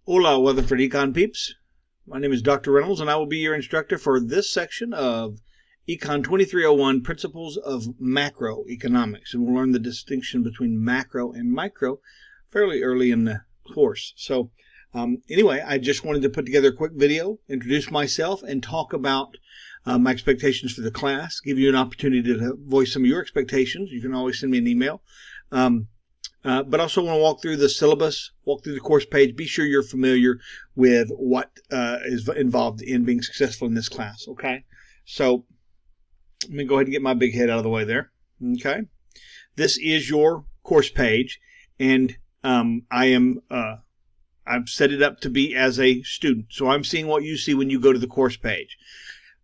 Hola, Weatherford Econ peeps. My name is Dr. Reynolds, and I will be your instructor for this section of Econ 2301, Principles of Macroeconomics. And we'll learn the distinction between macro and micro fairly early in the course. So anyway, I just wanted to put together a quick video, introduce myself, and talk about my expectations for the class, give you an opportunity to voice some of your expectations. You can always send me an email. But also want to walk through the syllabus, walk through the course page, be sure you're familiar with what is involved in being successful in this class, okay? So let me go ahead and get my big head out of the way there, okay? This is your course page, and I've set it up to be as a student. So I'm seeing what you see when you go to the course page.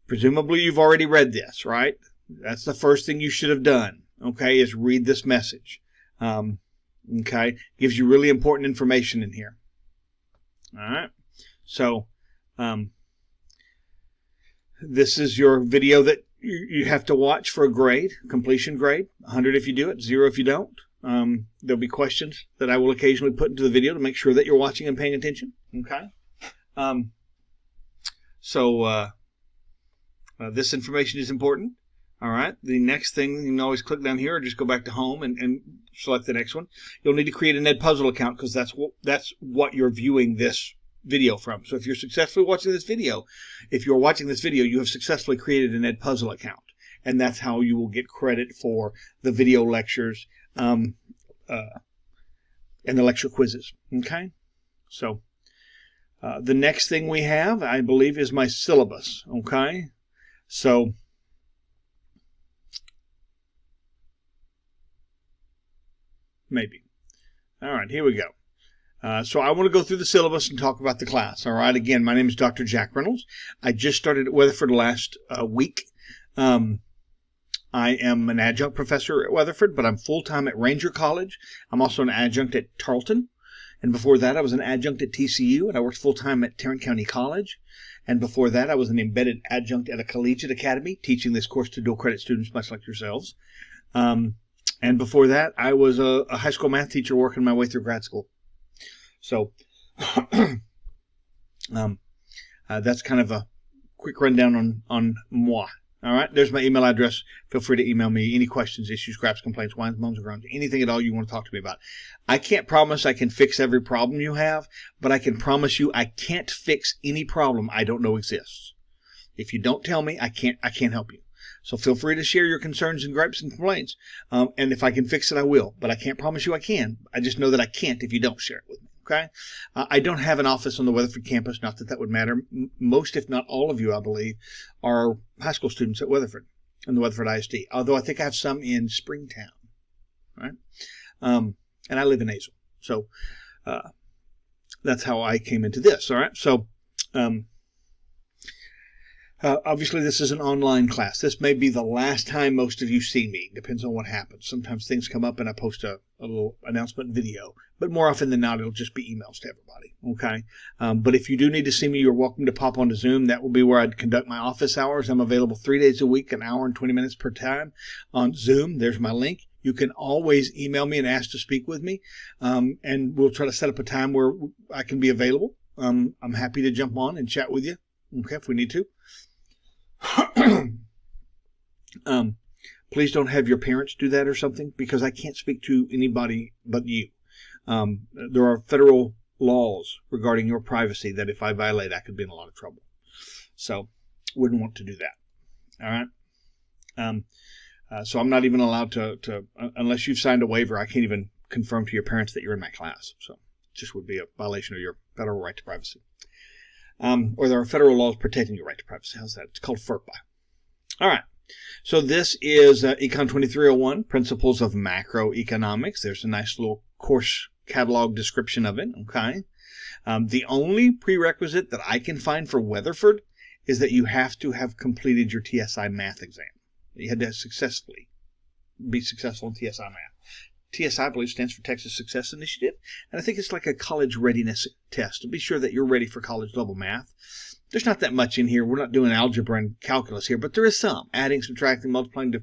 Presumably you've already read this, right? That's the first thing you should have done, okay, is read this message. Okay, gives you really important information in here. All right, so this is your video that you have to watch for a grade, completion grade, 100 if you do it, 0 if you don't. There'll be questions that I will occasionally put into the video to make sure that you're watching and paying attention. Okay, this information is important. All right, the next thing, you can always click down here or just go back to home and select the next one. You'll need to create an Edpuzzle account because that's what you're viewing this video from. So if you're successfully watching this video, you have successfully created an Edpuzzle account. And that's how you will get credit for the video lectures and the lecture quizzes. Okay, so the next thing we have, I believe, is my syllabus. Okay, so maybe. All right, here we go. So I want to go through the syllabus and talk about the class. All right, again, my name is Dr. Jack Reynolds. I just started at Weatherford last week. I am an adjunct professor at Weatherford, but I'm full-time at Ranger College. I'm also an adjunct at Tarleton. And before that, I was an adjunct at TCU, and I worked full-time at Tarrant County College. And before that, I was an embedded adjunct at a collegiate academy, teaching this course to dual credit students much like yourselves. And before that, I was a high school math teacher working my way through grad school. So that's kind of a quick rundown on moi. All right, there's my email address. Feel free to email me any questions, issues, scraps, complaints, whines, moans, or groans, anything at all you want to talk to me about. I can't promise I can fix every problem you have, but I can promise you I can't fix any problem I don't know exists. If you don't tell me, I can't help you. So feel free to share your concerns and gripes and complaints. And if I can fix it, I will. But I can't promise you I can. I just know that I can't if you don't share it with me. Okay? I don't have an office on the Weatherford campus. Not that that would matter. Most, if not all of you, I believe, are high school students at Weatherford and the Weatherford ISD. Although I think I have some in Springtown. Right? And I live in Azle. So that's how I came into this. All right? So obviously, this is an online class. This may be the last time most of you see me. Depends on what happens. Sometimes things come up and I post a little announcement video. But more often than not, it'll just be emails to everybody. Okay? But if you do need to see me, you're welcome to pop onto Zoom. That will be where I'd conduct my office hours. I'm available 3 days a week, an hour and 20 minutes per time on Zoom. There's my link. You can always email me and ask to speak with me. And we'll try to set up a time where I can be available. I'm happy to jump on and chat with you. Okay, if we need to. Please don't have your parents do that or something because I can't speak to anybody but you. There are federal laws regarding your privacy that if I violate, I could be in a lot of trouble. So wouldn't want to do that. All right. So I'm not even allowed to unless you've signed a waiver, I can't even confirm to your parents that you're in my class. So it just would be a violation of your federal right to privacy. Or there are federal laws protecting your right to privacy. How's that? It's called FERPA. All right. So this is Econ 2301, Principles of Macroeconomics. There's a nice little course catalog description of it. Okay. The only prerequisite that I can find for Weatherford is that you have to have completed your TSI math exam. You had to be successful in TSI math. TSI, I believe, stands for Texas Success Initiative, and I think it's like a college readiness test to be sure that you're ready for college-level math. There's not that much in here. We're not doing algebra and calculus here, but there is some. Adding, subtracting, multiplying,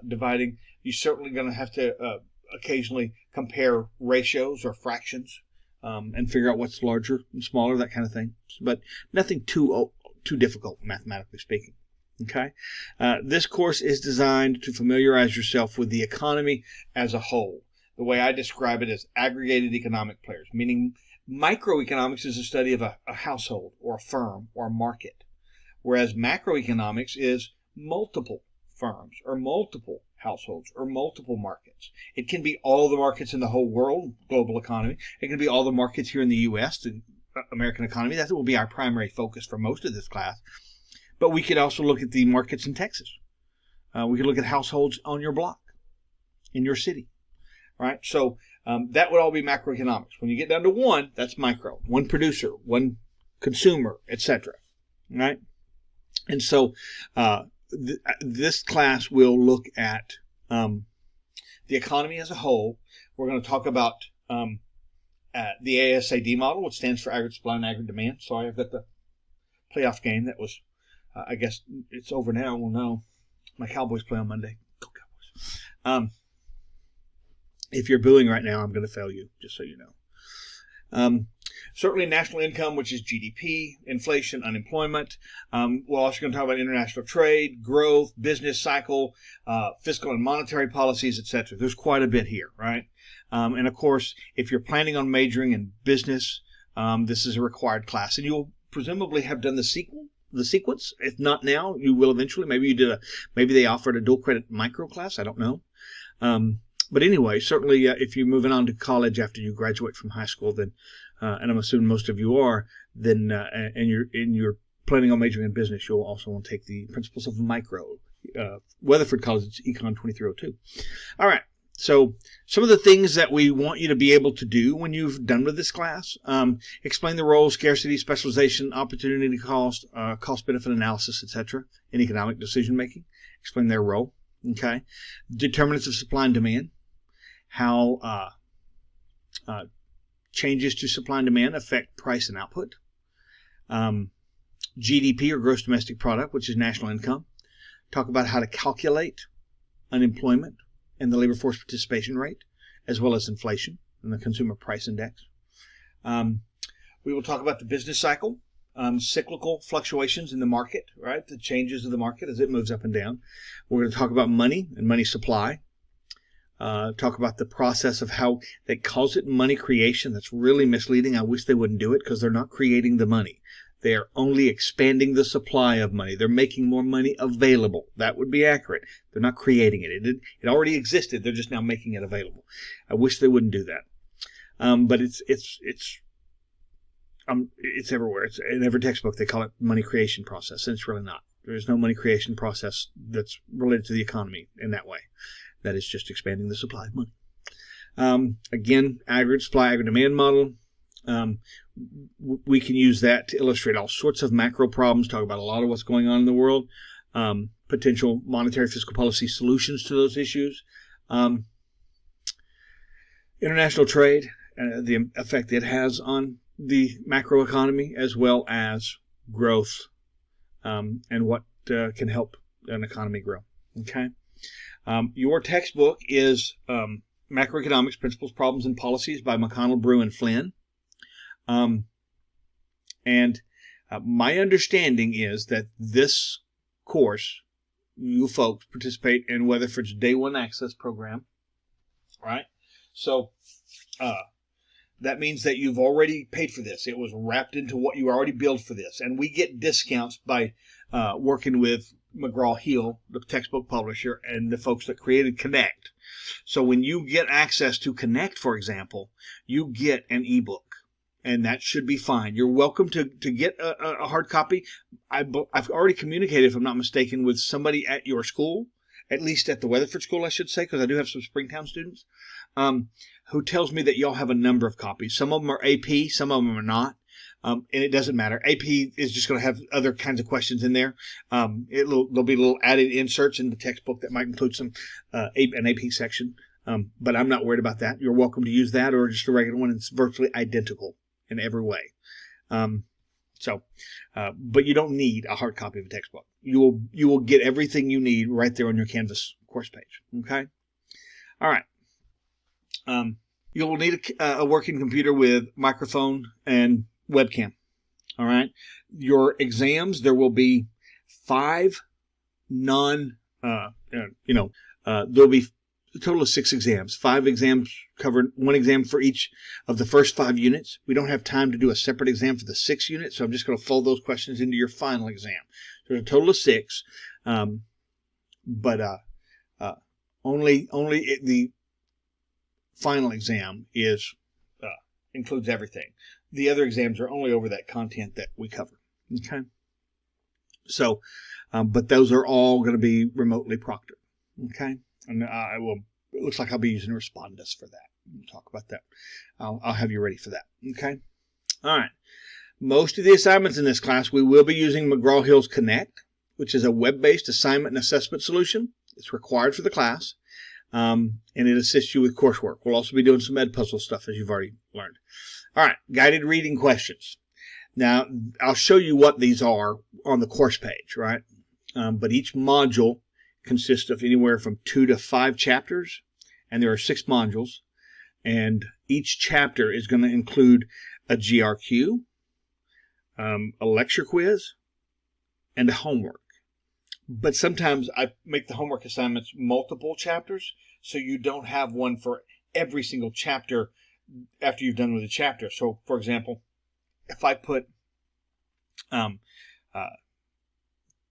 dividing. You're certainly going to have to occasionally compare ratios or fractions. and figure out what's larger and smaller, that kind of thing. But nothing too difficult, mathematically speaking. Okay, this course is designed to familiarize yourself with the economy as a whole. The way I describe it is aggregated economic players, meaning microeconomics is a study of a household or a firm or a market, whereas macroeconomics is multiple firms or multiple households or multiple markets. It can be all the markets in the whole world, global economy. It can be all the markets here in the U.S., the American economy. That will be our primary focus for most of this class. But we could also look at the markets in Texas. We could look at households on your block, in your city, right? So that would all be macroeconomics. When you get down to one, that's micro. One producer, one consumer, etc. Right? And so this class will look at the economy as a whole. We're going to talk about the ASAD model, which stands for aggregate supply and aggregate demand. Sorry, I've got the playoff game that was... I guess it's over now. Well, no. My Cowboys play on Monday. Go Cowboys. If you're booing right now, I'm going to fail you, just so you know. Certainly national income, which is GDP, inflation, unemployment. We're also going to talk about international trade, growth, business cycle, fiscal and monetary policies, etc. There's quite a bit here, right? And of course, if you're planning on majoring in business, this is a required class. And you'll presumably have done the sequence. If not now, you will eventually. Maybe they offered a dual credit micro class. I don't know. But anyway, certainly if you're moving on to college after you graduate from high school, then, and I'm assuming most of you are, then, and you're planning on majoring in business, you'll also want to take the principles of micro. Weatherford College, it's Econ 2302. All right. So some of the things that we want you to be able to do when you've done with this class, explain the role, scarcity, specialization, opportunity cost, cost-benefit analysis, etc. in economic decision-making. Explain their role. Okay. Determinants of supply and demand. How changes to supply and demand affect price and output. GDP, or gross domestic product, which is national income. Talk about how to calculate unemployment and the labor force participation rate, as well as inflation and the consumer price index. We will talk about the business cycle, cyclical fluctuations in the market, right? The changes of the market as it moves up and down. We're going to talk about money and money supply. Talk about the process of how they calls it money creation. That's really misleading. I wish they wouldn't do it because they're not creating the money. They are only expanding the supply of money. They're making more money available. That would be accurate. They're not creating it. It already existed. They're just now making it available. I wish they wouldn't do that. But it's everywhere. It's in every textbook. They call it money creation process, and it's really not. There is no money creation process that's related to the economy in that way. That is just expanding the supply of money. Again, aggregate supply, aggregate demand model. We can use that to illustrate all sorts of macro problems, talk about a lot of what's going on in the world, potential monetary fiscal policy solutions to those issues, international trade, the effect it has on the macroeconomy, as well as growth, and what can help an economy grow. Okay. Your textbook is Macroeconomics, Principles, Problems, and Policies by McConnell, Brew, and Flynn. My understanding is that this course, you folks participate in Weatherford's Day One Access program, right? So that means that you've already paid for this. It was wrapped into what you already billed for this. And we get discounts by working with McGraw-Hill, the textbook publisher, and the folks that created Connect. So when you get access to Connect, for example, you get an ebook. And that should be fine. You're welcome to get a hard copy. I've already communicated, if I'm not mistaken, with somebody at your school, at least at the Weatherford School, I should say, because I do have some Springtown students, who tells me that y'all have a number of copies. Some of them are AP, some of them are not. And it doesn't matter. AP is just going to have other kinds of questions in there. There'll be little added inserts in the textbook that might include some an AP section. But I'm not worried about that. You're welcome to use that or just a regular one. It's virtually identical in every way. But you don't need a hard copy of a textbook. You will get everything you need right there on your Canvas course page. Okay? All right. You'll need a working computer with microphone and webcam. All right. Your exams, there will be 5 there'll be a total of 6 exams. 5 exams covered, 1 exam for each of the first 5 units. We don't have time to do a separate exam for the 6th unit, so I'm just going to fold those questions into your final exam. There's a total of 6, but only the final exam includes everything. The other exams are only over that content that we cover. Okay. So, but those are all going to be remotely proctored. Okay. And it looks like I'll be using Respondus for that. We'll talk about that. I'll have you ready for that. Okay. All right. Most of the assignments in this class, we will be using McGraw-Hill's Connect, which is a web-based assignment and assessment solution. It's required for the class, and it assists you with coursework. We'll also be doing some Edpuzzle stuff, as you've already learned. All right, guided reading questions. Now, I'll show you what these are on the course page, right? But each module consists of anywhere from 2 to 5 chapters, and there are 6 modules, and each chapter is going to include a GRQ, a lecture quiz, and a homework. But sometimes I make the homework assignments multiple chapters, so you don't have one for every single chapter after you've done with the chapter. So, for example, if I put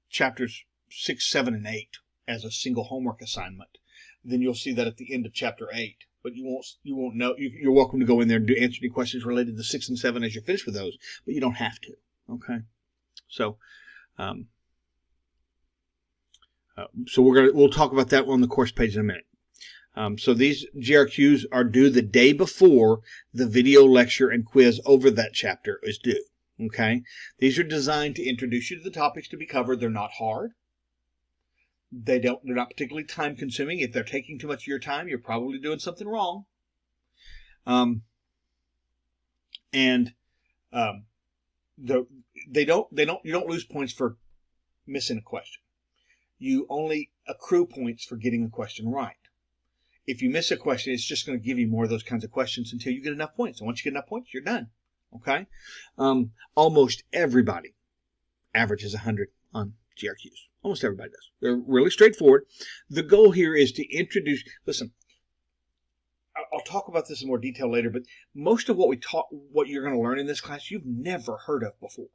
chapters 6, 7, and 8 as a single homework assignment, then you'll see that at the end of chapter 8. But you won't know. You're welcome to go in there and answer any questions related to 6 and 7 as you're finished with those, but you don't have to. Okay, so we'll talk about that on the course page in a minute. So these GRQs are due the day before the video lecture and quiz over that chapter is due. Okay, these are designed to introduce you to the topics to be covered. They're not hard. They're not particularly time consuming. If they're taking too much of your time, you're probably doing something wrong. You don't lose points for missing a question. You only accrue points for getting a question right. If you miss a question, it's just going to give you more of those kinds of questions until you get enough points. And once you get enough points, you're done. Okay? Almost everybody averages 100 on GRQs. Almost everybody does. They're really straightforward. The goal here is to introduce, listen, I'll talk about this in more detail later, but most of what you're going to learn in this class, you've never heard of before.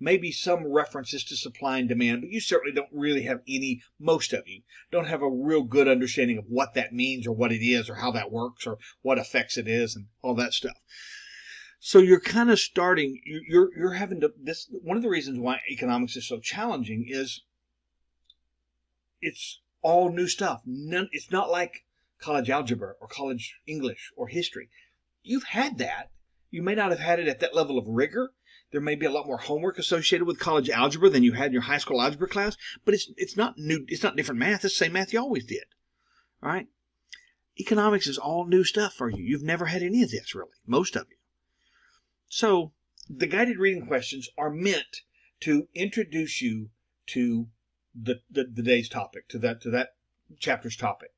Maybe some references to supply and demand, but you certainly don't really have any, most of you don't have a real good understanding of what that means or what it is or how that works or what effects it is and all that stuff. So you're kind of starting, you're having to, one of the reasons why economics is so challenging is it's all new stuff. It's not like college algebra or college English or history. You've had that. You may not have had it at that level of rigor. There may be a lot more homework associated with college algebra than you had in your high school algebra class, but it's not new. It's not different math. It's the same math you always did. All right? Economics is all new stuff for you. You've never had any of this, really, most of you. So the guided reading questions are meant to introduce you to the day's topic, to that chapter's topic.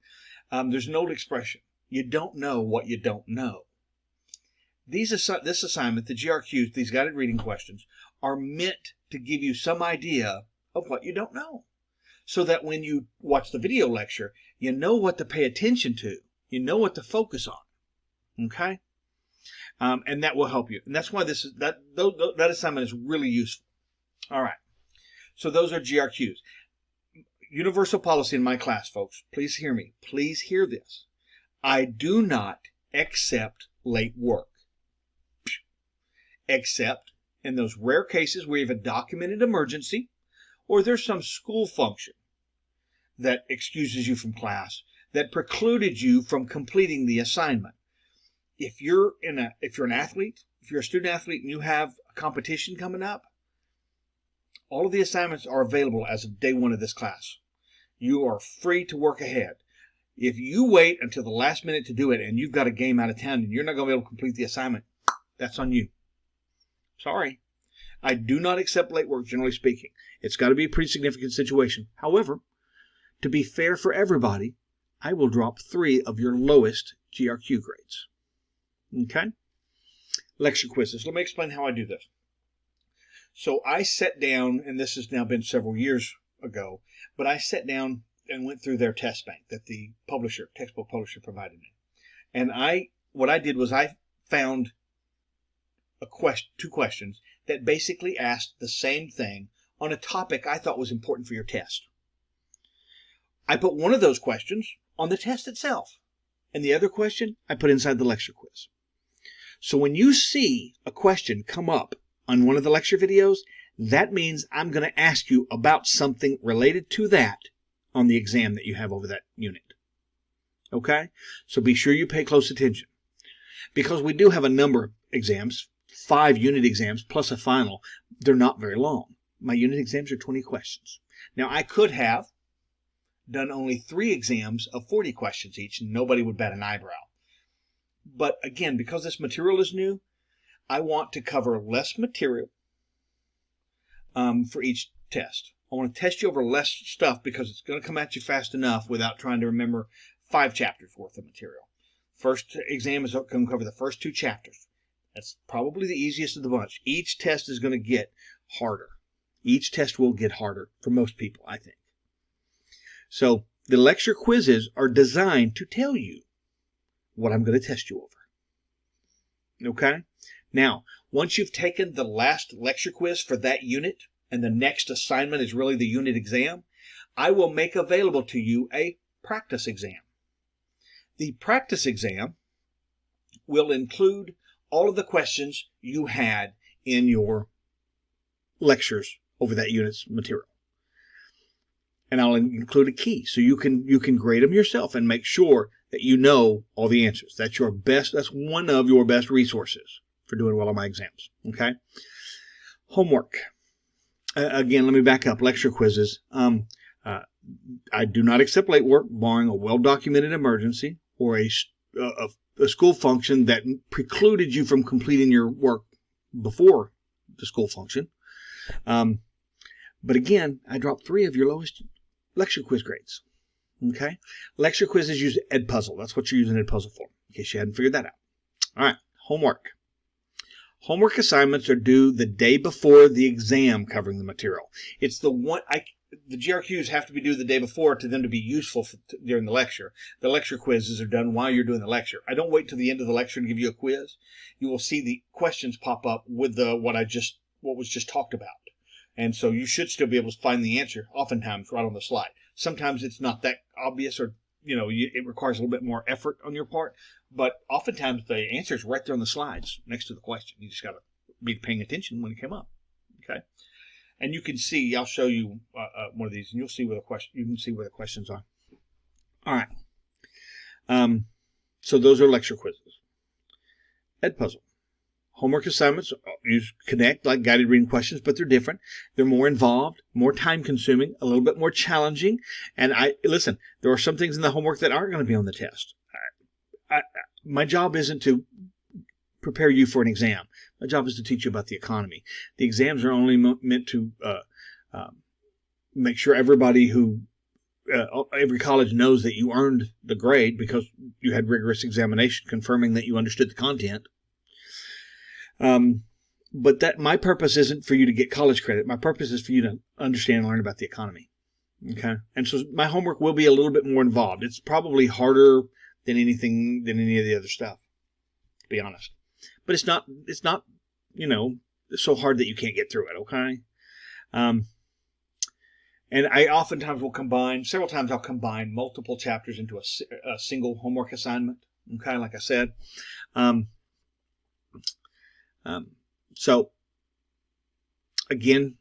There's an old expression: you don't know what you don't know. This assignment, the GRQs, these guided reading questions, are meant to give you some idea of what you don't know, so that when you watch the video lecture, you know what to pay attention to, you know what to focus on. Okay, and that will help you, and that's why that assignment is really useful. All right, so those are GRQs. Universal policy in my class, folks. Please hear me. Please hear this. I do not accept late work. Except in those rare cases where you have a documented emergency or there's some school function that excuses you from class that precluded you from completing the assignment. If you're an athlete, if you're a student athlete and you have a competition coming up, all of the assignments are available as of day 1 of this class. You are free to work ahead. If you wait until the last minute to do it and you've got a game out of town and you're not going to be able to complete the assignment, that's on you. Sorry. I do not accept late work, generally speaking. It's got to be a pretty significant situation. However, to be fair for everybody, I will drop 3 of your lowest GRQ grades. Okay? Lecture quizzes. Let me explain how I do this. So I sat down, and this has now been several years ago, but I sat down and went through their test bank that the textbook publisher provided me. And what I did was I found two questions that basically asked the same thing on a topic I thought was important for your test. I put one of those questions on the test itself, and the other question I put inside the lecture quiz. So when you see a question come up on one of the lecture videos, that means I'm going to ask you about something related to that on the exam that you have over that unit. Okay? So be sure you pay close attention. Because we do have a number of exams, 5 unit exams plus a final. They're not very long. My unit exams are 20 questions. Now, I could have done only 3 exams of 40 questions each, and nobody would bat an eyebrow. But again, because this material is new, I want to cover less material for each test. I want to test you over less stuff because it's going to come at you fast enough without trying to remember 5 chapters worth of material. First exam is going to cover the first 2 chapters. That's probably the easiest of the bunch. Each test is going to get harder. Each test will get harder for most people, I think. So the lecture quizzes are designed to tell you what I'm going to test you over. Okay? Now, once you've taken the last lecture quiz for that unit, and the next assignment is really the unit exam, I will make available to you a practice exam. The practice exam will include all of the questions you had in your lectures over that unit's material. And I'll include a key so you can grade them yourself and make sure that you know all the answers. That's one of your best resources for doing well on my exams. Okay? Homework. Again, let me back up. Lecture quizzes. I do not accept late work, barring a well-documented emergency or a school function that precluded you from completing your work before the school function. But again, I dropped 3 of your lowest lecture quiz grades. Okay? Lecture quizzes use Edpuzzle. That's what you're using Edpuzzle for, in case you hadn't figured that out. All right, homework. Homework assignments are due the day before the exam covering the material. It's the GRQs have to be due the day before to them to be useful during the lecture. The lecture quizzes are done while you're doing the lecture. I don't wait till the end of the lecture to give you a quiz. You will see the questions pop up with what was just talked about. And so you should still be able to find the answer, oftentimes right on the slide. Sometimes it's not that obvious, or it requires a little bit more effort on your part. But oftentimes the answer is right there on the slides next to the question. You just got to be paying attention when it came up. Okay, and you can see. I'll show you one of these, and you'll see where you can see where the questions are. All right. So those are lecture quizzes. Edpuzzle. Homework assignments use Connect, like guided reading questions, but they're different. They're more involved, more time-consuming, a little bit more challenging. And listen, there are some things in the homework that aren't going to be on the test. My job isn't to prepare you for an exam. My job is to teach you about the economy. The exams are only meant to make sure everybody every college knows that you earned the grade because you had rigorous examination confirming that you understood the content. But my purpose isn't for you to get college credit. My purpose is for you to understand and learn about the economy. Okay? And so my homework will be a little bit more involved. It's probably harder than any of the other stuff, to be honest. But it's not, so hard that you can't get through it, okay? And I oftentimes several times I'll combine multiple chapters into a single homework assignment, okay, like I said. So, again,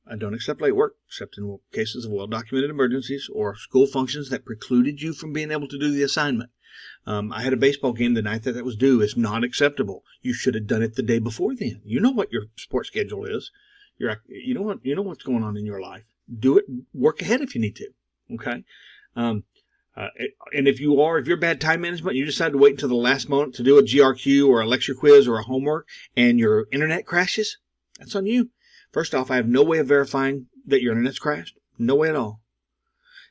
I don't accept late work, except in cases of well-documented emergencies or school functions that precluded you from being able to do the assignment. I had a baseball game the night that was due. It's not acceptable. You should have done it the day before then. You know what your sports schedule is. You know what's going on in your life. Do it. Work ahead if you need to. Okay. And if you're bad time management, you decide to wait until the last moment to do a GRQ or a lecture quiz or a homework, and your internet crashes, that's on you. First off, I have no way of verifying that your internet's crashed. No way at all.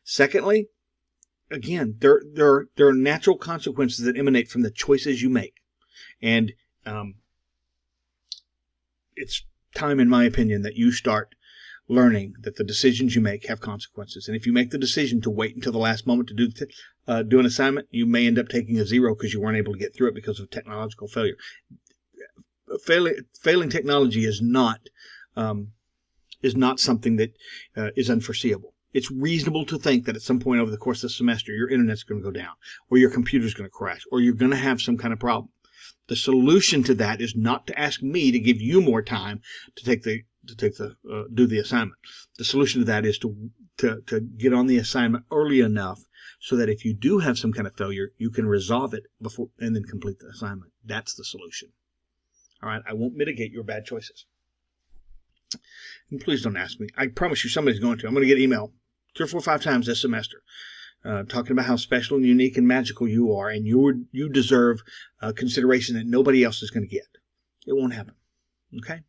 Secondly, again, there are natural consequences that emanate from the choices you make. And it's time, in my opinion, that you start learning that the decisions you make have consequences. And if you make the decision to wait until the last moment to do an assignment, you may end up taking a 0 because you weren't able to get through it because of technological failure. Failing technology is not something that is unforeseeable. It's reasonable to think that at some point over the course of the semester, your internet's going to go down, or your computer's going to crash, or you're going to have some kind of problem. The solution to that is not to ask me to give you more time to do the assignment. The solution to that is to get on the assignment early enough so that if you do have some kind of failure, you can resolve it before and then complete the assignment. That's the solution. All right, I won't mitigate your bad choices. And please don't ask me. I promise you somebody's going to. I'm going to get email 3 or 4 or 5 times this semester talking about how special and unique and magical you are, and you deserve consideration that nobody else is going to get. It won't happen. Okay?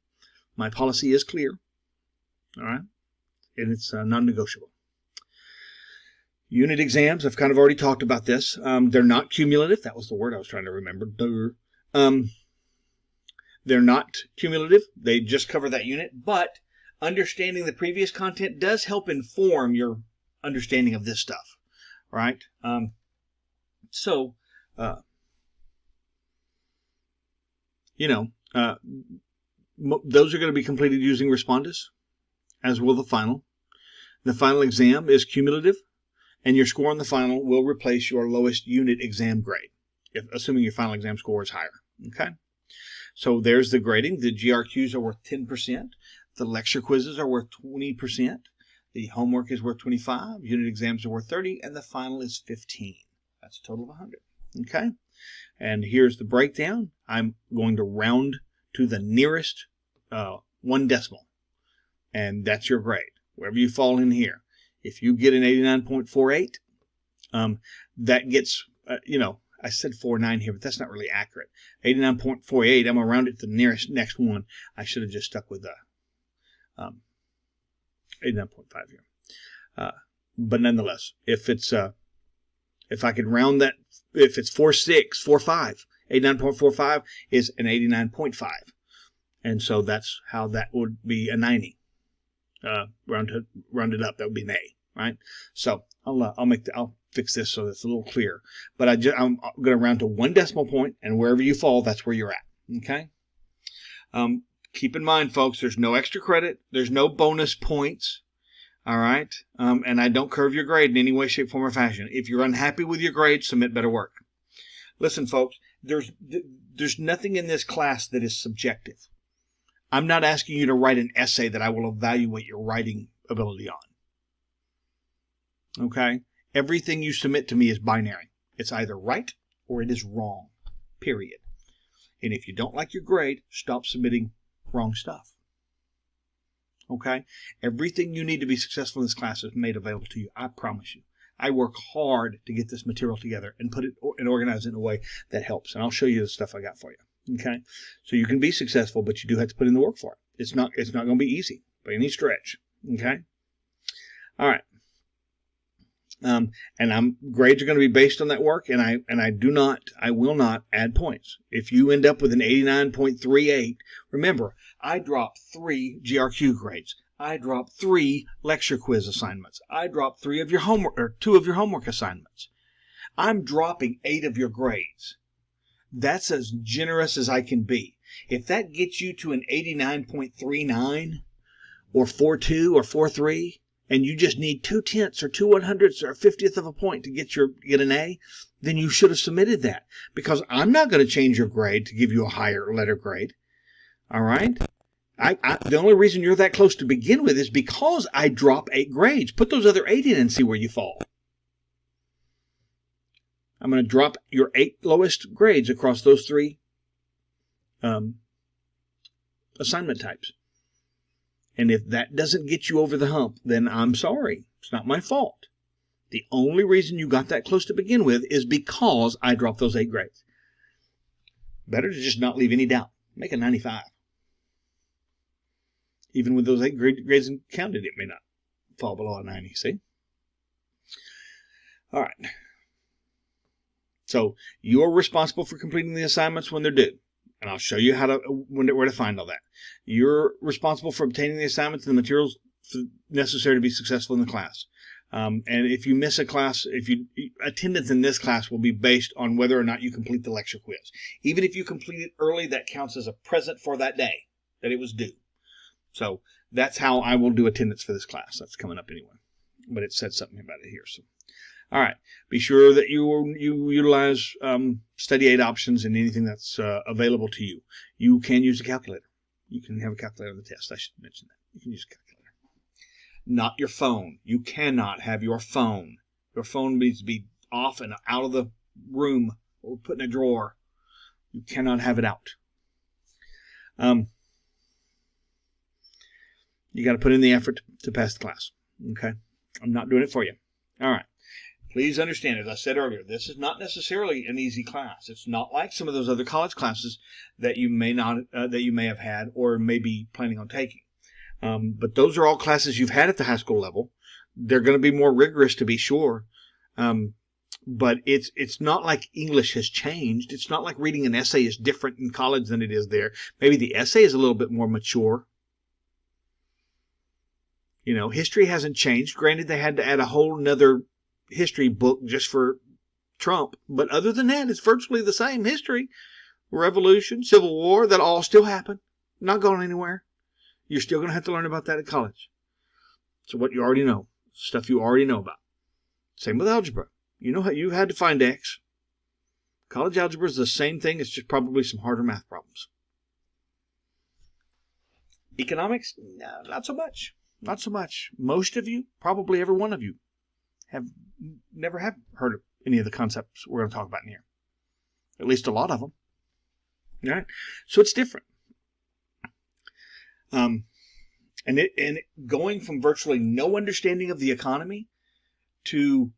My policy is clear. All right? And it's non-negotiable. Unit exams, I've kind of already talked about this. They're not cumulative. That was the word I was trying to remember. They're not cumulative. They just cover that unit. But understanding the previous content does help inform your understanding of this stuff. Right? Those are going to be completed using Respondus, as will the final. The final exam is cumulative, and your score on the final will replace your lowest unit exam grade, assuming your final exam score is higher. Okay? So there's the grading. The GRQs are worth 10%. The lecture quizzes are worth 20%. The homework is worth 25. Unit exams are worth 30, and the final is 15. That's a total of 100. Okay? And here's the breakdown. I'm going to round to the nearest 1 decimal, and that's your grade, wherever you fall in here. If you get an 89.48, that gets, I said 49 here, but that's not really accurate. 89.48, I'm going to round it to the next one. I should have just stuck with 89.5 here. But nonetheless, if I could round that, if it's 46.45, 89.45 is an 89.5. And so that's how that would be a 90. Rounded up, that would be an A, right? So I'll fix this so it's a little clearer. But I'm going to round to 1 decimal point, and wherever you fall, that's where you're at. Okay? Keep in mind, folks, there's no extra credit. There's no bonus points. All right? And I don't curve your grade in any way, shape, form, or fashion. If you're unhappy with your grade, submit better work. Listen, folks, there's nothing in this class that is subjective. I'm not asking you to write an essay that I will evaluate your writing ability on. Okay? Everything you submit to me is binary. It's either right or it is wrong. Period. And if you don't like your grade, stop submitting wrong stuff. Okay? Everything you need to be successful in this class is made available to you. I promise you. I work hard to get this material together and put it and organize it in a way that helps. And I'll show you the stuff I got for you. Okay? So you can be successful, but you do have to put in the work for it. It's not going to be easy by any stretch. Okay? All right. And grades are going to be based on that work, and I will not add points. If you end up with an 89.38, remember, I dropped 3 GRQ grades. I dropped 3 lecture quiz assignments. I dropped 2 of your homework assignments. I'm dropping 8 of your grades. That's as generous as I can be. If that gets you to an 89.39 or 4.2 or 4.3, and you just need 2/10 or 2/100ths or a 50th of a point to get an A, then you should have submitted that. Because I'm not going to change your grade to give you a higher letter grade. All right? The only reason you're that close to begin with is because I drop 8 grades. Put those other 8 in and see where you fall. I'm going to drop your 8 lowest grades across those 3 assignment types. And if that doesn't get you over the hump, then I'm sorry. It's not my fault. The only reason you got that close to begin with is because I dropped those 8 grades. Better to just not leave any doubt. Make a 95. Even with those 8 grades counted, it may not fall below a 90, see? All right. So you're responsible for completing the assignments when they're due. And I'll show you where to find all that. You're responsible for obtaining the assignments and the materials necessary to be successful in the class. And if you miss a class, attendance in this class will be based on whether or not you complete the lecture quiz. Even if you complete it early, that counts as a present for that day that it was due. So that's how I will do attendance for this class. That's coming up anyway. But it said something about it here. So, all right. Be sure that you utilize study aid options and anything that's available to you. You can use a calculator. You can have a calculator on the test. I should mention that. You can use a calculator. Not your phone. You cannot have your phone. Your phone needs to be off and out of the room or put in a drawer. You cannot have it out. You got to put in the effort to pass the class. Okay? I'm not doing it for you. All right. Please understand, as I said earlier, this is not necessarily an easy class. It's not like some of those other college classes that you may have had or may be planning on taking. But those are all classes you've had at the high school level. They're going to be more rigorous, to be sure. But it's not like English has changed. It's not like reading an essay is different in college than it is there. Maybe the essay is a little bit more mature. You know, history hasn't changed. Granted, they had to add a whole nother history book just for Trump. But other than that, it's virtually the same history. Revolution, Civil War, that all still happened. Not going anywhere. You're still going to have to learn about that at college. So what you already know. Stuff you already know about. Same with algebra. You know how you had to find X. College algebra is the same thing. It's just probably some harder math problems. Economics? No, not so much. Not so much. Most of you, probably every one of you, never have heard of any of the concepts we're going to talk about in here. At least a lot of them. All right? So it's different. And going from virtually no understanding of the economy to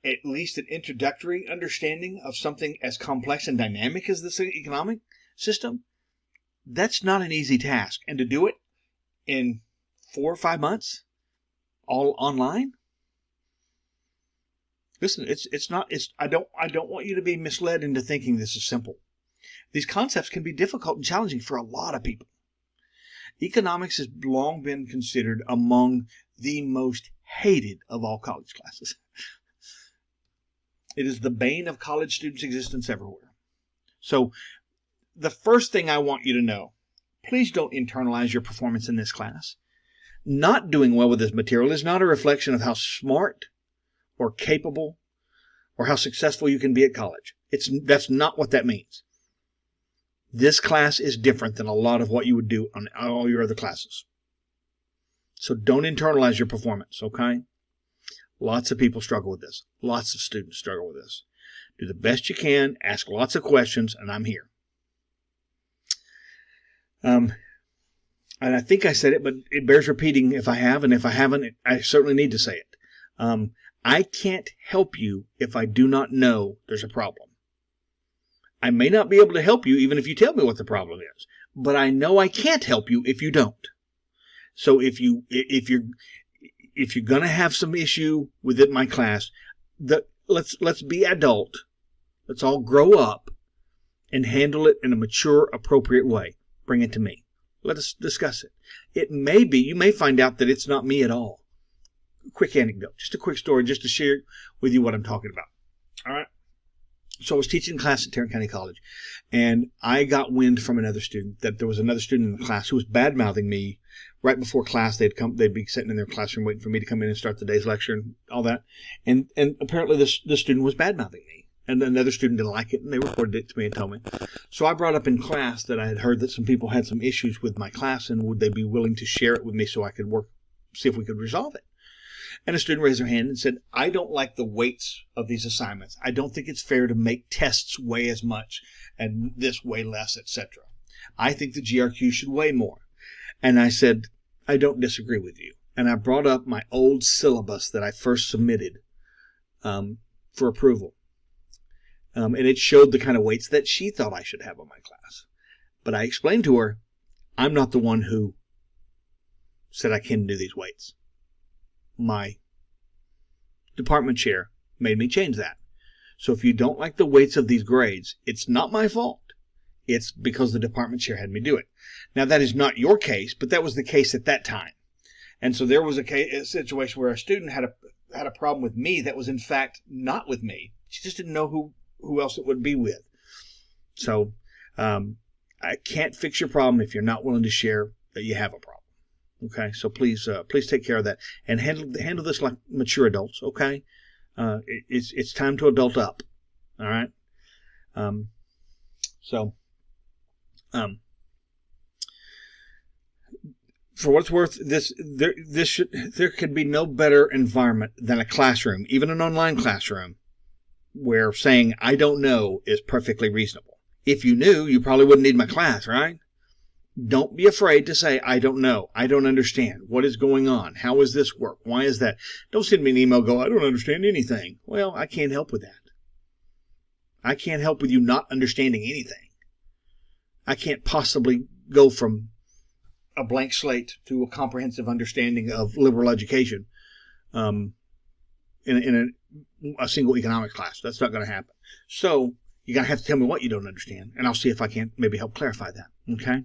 at least an introductory understanding of something as complex and dynamic as this economic system, that's not an easy task. And to do it in 4 or 5 months, all online. Listen, I don't want you to be misled into thinking this is simple. These concepts can be difficult and challenging for a lot of people. Economics has long been considered among the most hated of all college classes. It is the bane of college students' existence everywhere. So, the first thing I want you to know, please don't internalize your performance in this class. Not doing well with this material is not a reflection of how smart or capable or how successful you can be at college. That's not what that means. This class is different than a lot of what you would do on all your other classes. So don't internalize your performance, okay? Lots of people struggle with this. Lots of students struggle with this. Do the best you can, ask lots of questions, and I'm here. And I think I said it, but it bears repeating if I have, and if I haven't, I certainly need to say it. I can't help you if I do not know there's a problem. I may not be able to help you even if you tell me what the problem is, but I know I can't help you if you don't. So if you're going to have some issue within my class, let's be adult. Let's all grow up and handle it in a mature, appropriate way. Bring it to me. Let us discuss it. It may be, you may find out that it's not me at all. Quick anecdote, just a quick story, just to share with you what I'm talking about. All right. So I was teaching class at Tarrant County College, and I got wind from another student that there was another student in the class who was bad-mouthing me right before class. They'd be sitting in their classroom waiting for me to come in and start the day's lecture and all that. And apparently this student was bad-mouthing me. And another student didn't like it, and they reported it to me and told me. So I brought up in class that I had heard that some people had some issues with my class, and would they be willing to share it with me so I could see if we could resolve it. And a student raised their hand and said, I don't like the weights of these assignments. I don't think it's fair to make tests weigh as much and this weigh less, etc. I think the GRQ should weigh more. And I said, I don't disagree with you. And I brought up my old syllabus that I first submitted for approval. And it showed the kind of weights that she thought I should have on my class. But I explained to her, I'm not the one who said I can do these weights. My department chair, made me change that. So if you don't like the weights of these grades, it's not my fault. It's because the department chair had me do it. Now, that is not your case, but that was the case at that time. And so there was a situation where a student had a problem with me that was in fact not with me. She just didn't know who else it would be with. So I can't fix your problem if you're not willing to share that you have a problem. Okay, so please take care of that and handle this like mature adults. Okay, it's time to adult up. All right. For what it's worth, there could be no better environment than a classroom, even an online classroom, where saying I don't know is perfectly reasonable. If you knew, you probably wouldn't need my class, right? Don't be afraid to say, I don't know. I don't understand. What is going on? How does this work? Why is that? Don't send me an email, go, I don't understand anything. Well, I can't help with that. I can't help with you not understanding anything. I can't possibly go from a blank slate to a comprehensive understanding of liberal education in a single economics class. That's not going to happen. So you're going to have to tell me what you don't understand, and I'll see if I can't maybe help clarify that. Okay?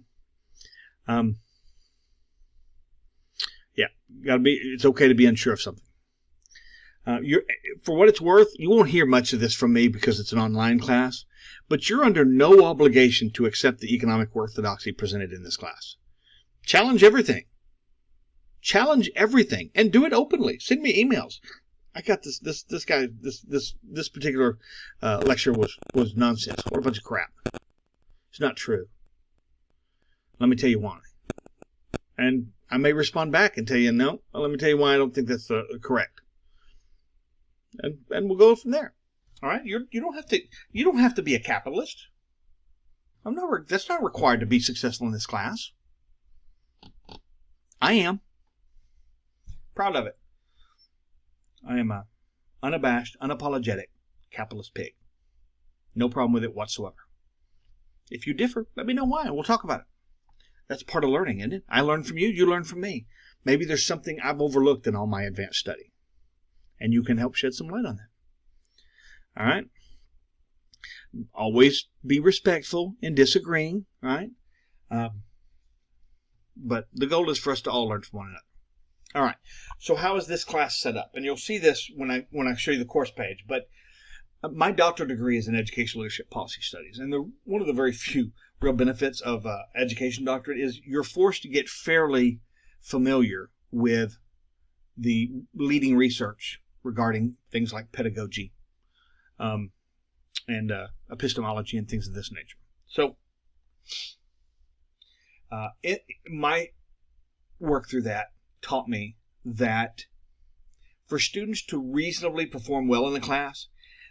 It's okay to be unsure of something. For what it's worth, you won't hear much of this from me because it's an online class, but you're under no obligation to accept the economic orthodoxy presented in this class. Challenge everything. Challenge everything, and do it openly. Send me emails. I got this particular lecture was nonsense. What a bunch of crap. It's not true. Let me tell you why. And I may respond back and tell you no. Well, let me tell you why I don't think that's correct. And we'll go from there. All right. You don't have to be a capitalist. That's not required to be successful in this class. I am proud of it. I am a unabashed, unapologetic capitalist pig. No problem with it whatsoever. If you differ, let me know why, and we'll talk about it. That's part of learning, isn't it? I learn from you, you learn from me. Maybe there's something I've overlooked in all my advanced study, and you can help shed some light on that. All right? Always be respectful in disagreeing, right? But the goal is for us to all learn from one another. All right. So how is this class set up? And you'll see this when I show you the course page. But my doctorate degree is in educational leadership policy studies, and one of the very few real benefits of education doctorate is you're forced to get fairly familiar with the leading research regarding things like pedagogy and epistemology and things of this nature. So my work through that taught me that for students to reasonably perform well in the class,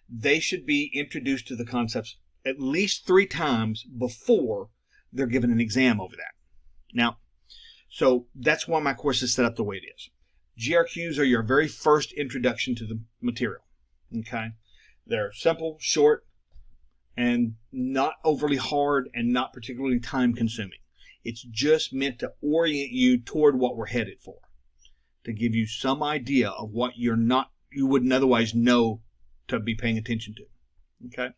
they should be introduced to the concepts at least 3 times before they're given an exam over that. Now, so that's why my course is set up the way it is. GRQs are your very first introduction to the material. Okay? They're simple, short, and not overly hard and not particularly time consuming. It's just meant to orient you toward what we're headed for, to give you some idea of what you wouldn't otherwise know to be paying attention to. Okay?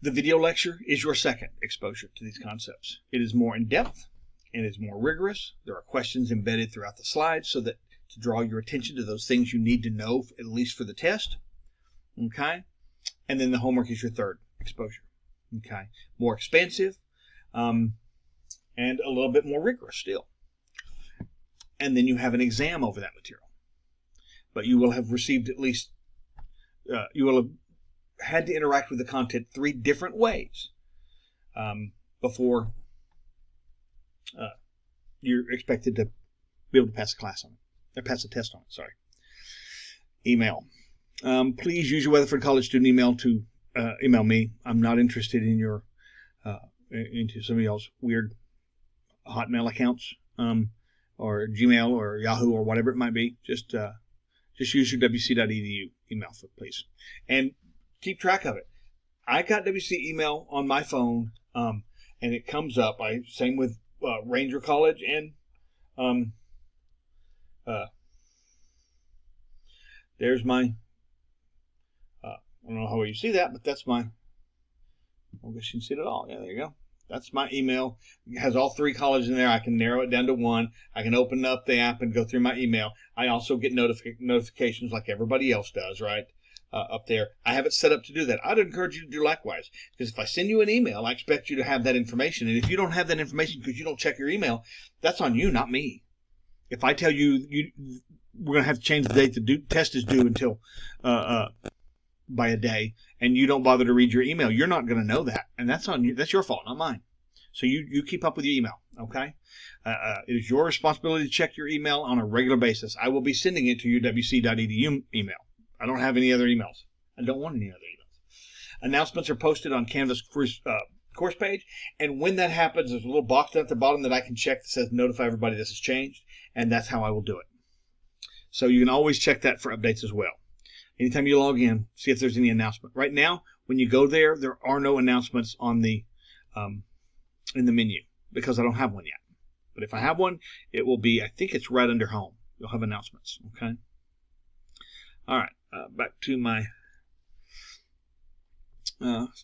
The video lecture is your second exposure to these concepts. It is more in-depth and is more rigorous. There are questions embedded throughout the slides so that to draw your attention to those things you need to know, at least for the test. Okay? And then the homework is your third exposure. Okay? More expansive and a little bit more rigorous still. And then you have an exam over that material. But you will have received at least, you will have had to interact with the content 3 different ways before you're expected to be able to pass a class on it, or pass a test on it, sorry. Email. Please use your Weatherford College student email to email me. I'm not interested in your, into some of y'all's weird Hotmail accounts, or Gmail or Yahoo or whatever it might be. Just use your wc.edu email, please. And keep track of it. I got WC email on my phone, and it comes up. Same with Ranger College and there's my, I don't know how you see that, but that's my, I guess you can see it all. Yeah, there you go. That's my email. It has all 3 columns in there. I can narrow it down to 1. I can open up the app and go through my email. I also get notifications like everybody else does, right? Up there. I have it set up to do that. I'd encourage you to do likewise, because if I send you an email, I expect you to have that information. And if you don't have that information because you don't check your email, that's on you, not me. If I tell you, we're going to have to change the date the test is due until by a day, and you don't bother to read your email, you're not going to know that, and that's on you. That's your fault, not mine. So you keep up with your email, okay? It is your responsibility to check your email on a regular basis. I will be sending it to your wc.edu email. I don't have any other emails. I don't want any other emails. Announcements are posted on Canvas course page, and when that happens, there's a little box down at the bottom that I can check that says notify everybody this has changed, and that's how I will do it. So you can always check that for updates as well. Anytime you log in, see if there's any announcement. Right now, when you go there, there are no announcements on the in the menu because I don't have one yet. But if I have one, it will be, I think it's right under home. You'll have announcements, okay? All right, back to my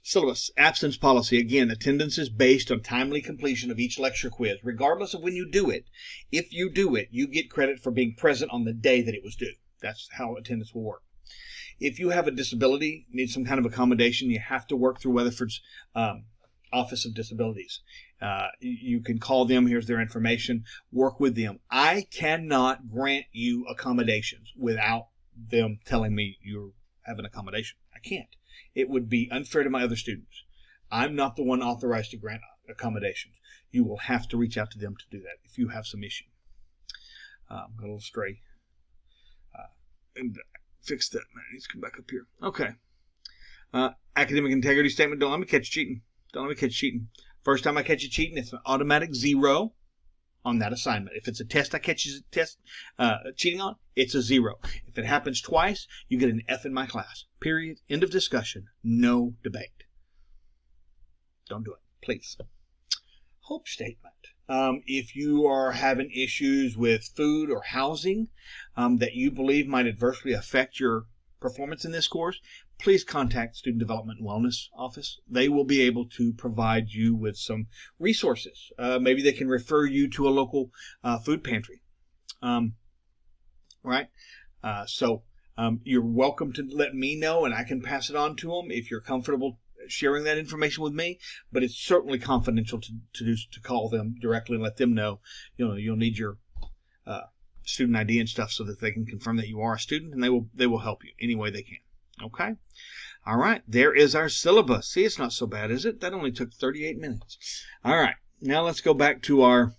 syllabus. Absence policy. Again, attendance is based on timely completion of each lecture quiz, regardless of when you do it. If you do it, you get credit for being present on the day that it was due. That's how attendance will work. If you have a disability, need some kind of accommodation, you have to work through Weatherford's Office of Disabilities. You can call them. Here's their information. Work with them. I cannot grant you accommodations without them telling me you have an accommodation. I can't. It would be unfair to my other students. I'm not the one authorized to grant accommodations. You will have to reach out to them to do that if you have some issue. Got a little stray. And fix that. Man, it needs to come back up here. Okay. Academic integrity statement. Don't let me catch you cheating. Don't let me catch you cheating. First time I catch you cheating, it's an automatic 0 on that assignment. If it's a test I catch you cheating on, it's a 0. If it happens twice, you get an F in my class. Period. End of discussion. No debate. Don't do it, please. Hope statement. If you are having issues with food or housing that you believe might adversely affect your performance in this course, please contact Student Development and Wellness Office. They will be able to provide you with some resources. Maybe they can refer you to a local food pantry. Right? So you're welcome to let me know, and I can pass it on to them if you're comfortable sharing that information with me, but it's certainly confidential to call them directly and let them know. You'll need your student ID and stuff so that they can confirm that you are a student, and they will help you any way they can. Okay? All right, there is our syllabus. See, it's not so bad, is it? That only took 38 minutes. All right, now let's go back to our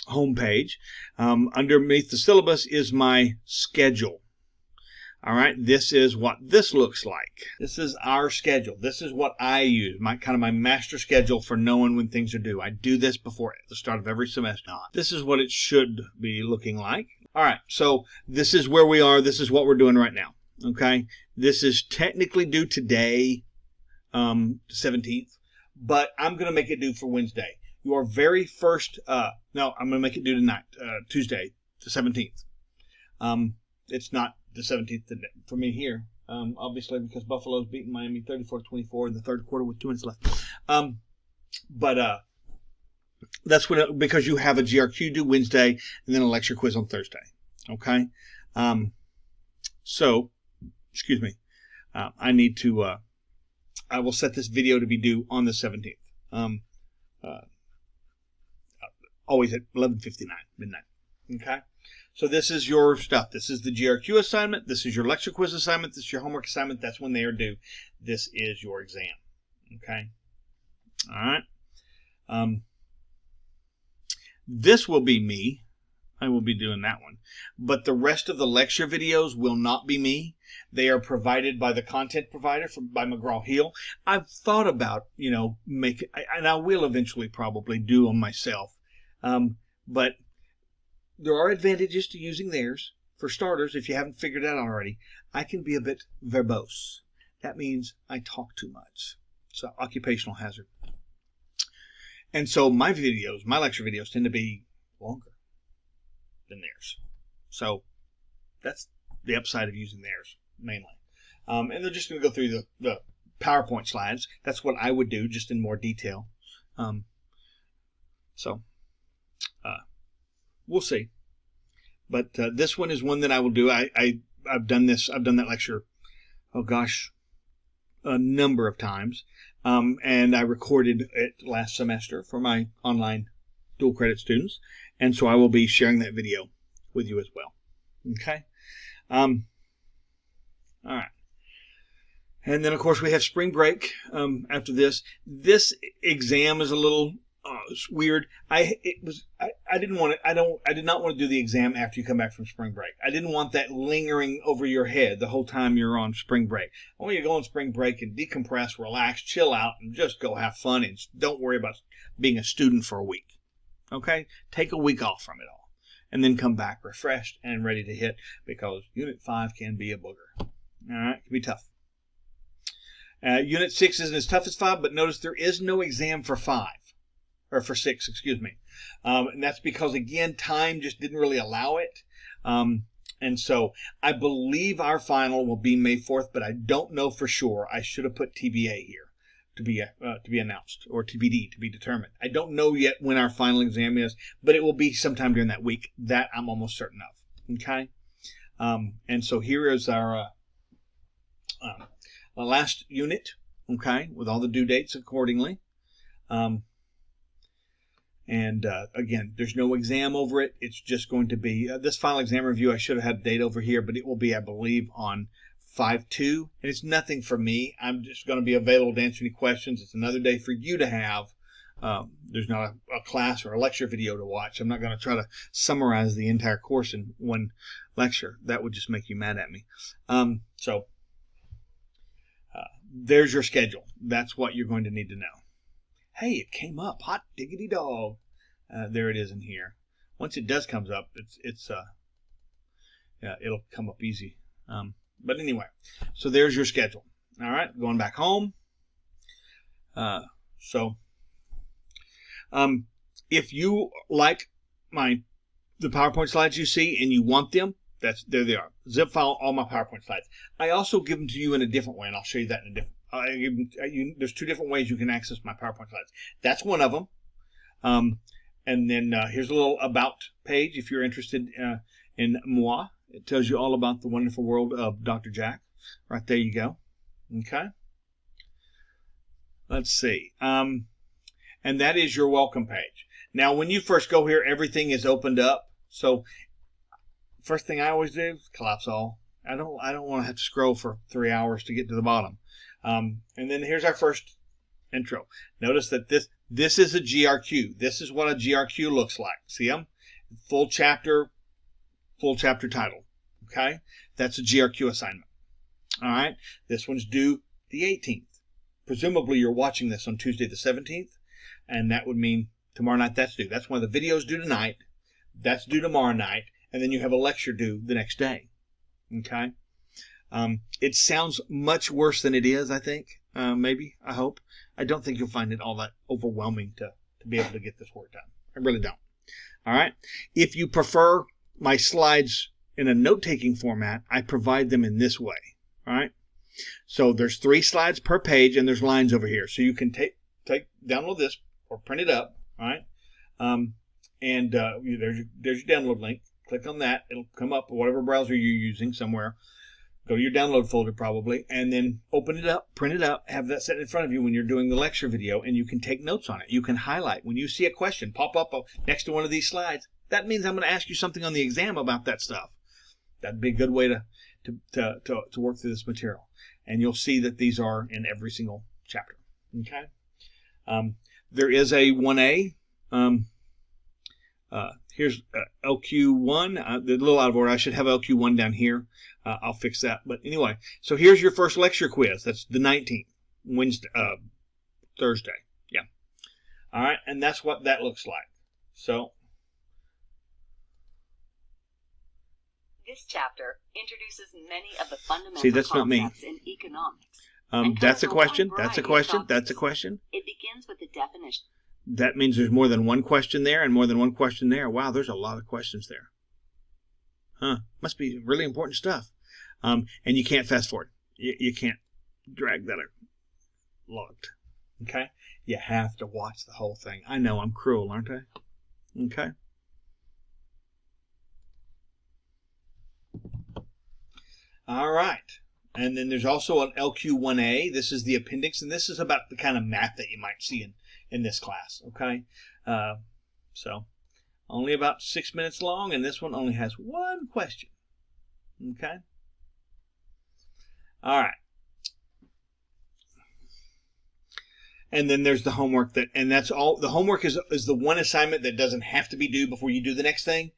home page. Underneath the syllabus is my schedule. All right, this is what this looks like. This is our schedule. This is what I use, my master schedule for knowing when things are due. I do this before the start of every semester. This is what it should be looking like. All right, so this is where we are. This is what we're doing right now. Okay, this is technically due today, 17th, but I'm going to make it due for Wednesday. Your very first, no, I'm going to make it due tonight, Tuesday, the 17th. It's not the 17th for me here, obviously, because Buffalo's beating Miami 34-24 in the third quarter with 2 minutes left. But that's because you have a GRQ due Wednesday and then a lecture quiz on Thursday. Okay? So, excuse me, I need to, I will set this video to be due on the 17th. Always at 11:59, midnight. Okay? So this is your stuff. This is the GRQ assignment. This is your lecture quiz assignment. This is your homework assignment. That's when they are due. This is your exam. Okay? All right? This will be me. I will be doing that one. But the rest of the lecture videos will not be me. They are provided by the content provider by McGraw-Hill. I've thought about, and I will eventually probably do them myself. But there are advantages to using theirs. For starters, if you haven't figured out already, I can be a bit verbose. That means I talk too much. It's an occupational hazard. And so my lecture videos tend to be longer than theirs. So that's the upside of using theirs mainly. And they're just going to go through the PowerPoint slides. That's what I would do, just in more detail. We'll see. But this one is one that I will do. I've done this. I've done that lecture, oh gosh, a number of times. And I recorded it last semester for my online dual credit students. And so I will be sharing that video with you as well. Okay. All right. And then, of course, we have spring break after this. This exam is a little weird. I did not want to do the exam after you come back from spring break. I didn't want that lingering over your head the whole time you're on spring break. I want you to go on spring break and decompress, relax, chill out, and just go have fun, and don't worry about being a student for a week. Okay? Take a week off from it all, and then come back refreshed and ready to hit, because Unit 5 can be a booger. All right? It can be tough. Unit 6 isn't as tough as 5, but notice there is no exam for 5. Or for 6, excuse me. And that's because, again, time just didn't really allow it. And so I believe our final will be May 4th, but I don't know for sure. I should have put TBA here to be announced, or TBD, to be determined. I don't know yet when our final exam is, but it will be sometime during that week. That I'm almost certain of. Okay? And so here is our last unit, okay, with all the due dates accordingly. Again, there's no exam over it. It's just going to be this final exam review. I should have had a date over here, but it will be, I believe, on 5/2. And it's nothing for me. I'm just going to be available to answer any questions. It's another day for you to have. There's not a class or a lecture video to watch. I'm not going to try to summarize the entire course in one lecture. That would just make you mad at me. There's your schedule. That's what you're going to need to know. Hey, it came up. Hot diggity dog. There it is in here. Once it does comes up, it'll come up easy. But anyway, so there's your schedule. All right, going back home. If you like the PowerPoint slides you see and you want them, there they are. Zip file all my PowerPoint slides. I also give them to you in a different way, and I'll show you that in a different. There's 2 different ways you can access my PowerPoint slides. That's one of them. And then here's a little about page if you're interested in moi. It tells you all about the wonderful world of Dr. Jack. Right there you go. Okay. Let's see. And that is your welcome page. Now, when you first go here, everything is opened up. So first thing I always do is collapse all. I don't want to have to scroll for 3 hours to get to the bottom. And then here's our first intro. Notice that this is a GRQ. This is what a GRQ looks like. See them? Full chapter title. Okay? That's a GRQ assignment. All right? This one's due the 18th. Presumably you're watching this on Tuesday the 17th, and that would mean tomorrow night that's due. That's one of the videos due tonight. That's due tomorrow night, and then you have a lecture due the next day. Okay? It sounds much worse than it is, I think. Maybe. I hope. I don't think you'll find it all that overwhelming to be able to get this work done. I really don't. All right? If you prefer my slides in a note-taking format, I provide them in this way. All right? So there's 3 slides per page, and there's lines over here. So you can download this or print it up. All right? There's your download link. Click on that. It'll come up, whatever browser you're using somewhere. Go to your download folder probably, and then open it up, print it up, have that set in front of you when you're doing the lecture video, and you can take notes on it. You can highlight. When you see a question pop up next to one of these slides, that means I'm going to ask you something on the exam about that stuff. That'd be a good way to work through this material. And you'll see that these are in every single chapter. Okay? There is a 1A. Here's LQ1. They're a little out of order. I should have LQ1 down here. I'll fix that. But anyway, so here's your first lecture quiz. That's the 19th, Thursday. Yeah. All right, and that's what that looks like. So this chapter introduces many of the fundamental concepts in economics. That's a question. That's a question. That's a question. It begins with the definition. That means there's more than one question there and more than one question there. Wow, there's a lot of questions there. Huh. Must be really important stuff. And you can't fast forward. You can't drag that locked. Okay? You have to watch the whole thing. I know I'm cruel, aren't I? Okay? All right. And then there's also an LQ1A. This is the appendix, and this is about the kind of math that you might see in this class. Okay? So only about 6 minutes long, and this one only has one question. Okay? All right. And then there's the homework and that's all. The homework is the one assignment that doesn't have to be due before you do the next thing.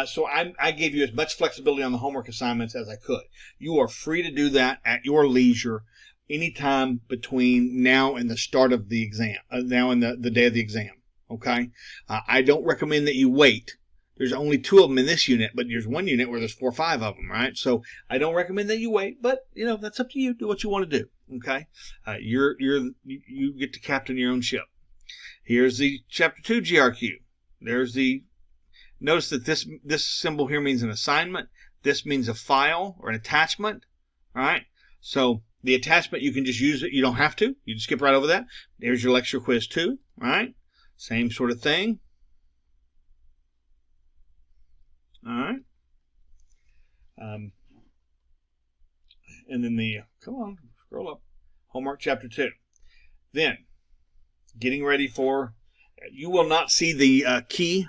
So I gave you as much flexibility on the homework assignments as I could. You are free to do that at your leisure anytime between now and the start of the exam, now and the day of the exam. Okay? I don't recommend that you wait. There's only 2 of them in this unit, but there's one unit where there's 4 or 5 of them, right? So I don't recommend that you wait, but that's up to you. Do what you want to do. Okay, you get to captain your own ship. Here's the chapter 2 GRQ. Notice that this symbol here means an assignment. This means a file or an attachment. All right. So the attachment, you can just use it. You don't have to. You can skip right over that. There's your lecture quiz 2. All right. Same sort of thing. All right. And then come on. Scroll up. Homework chapter 2. Then, getting ready for, you will not see the key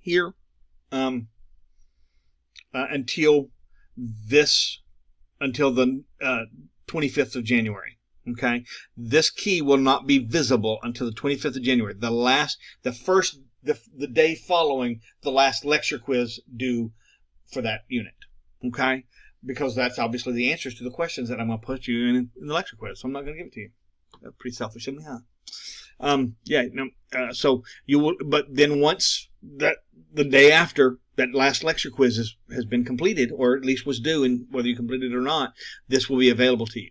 here until the 25th of January. Okay, this key will not be visible until the 25th of January. The day following the last lecture quiz due for that unit. Okay. Because that's obviously the answers to the questions that I'm going to put you in the lecture quiz. So I'm not going to give it to you. That's pretty selfish of me, huh? So you will, but then once the day after that last lecture quiz has been completed, or at least was due, and whether you completed it or not, this will be available to you.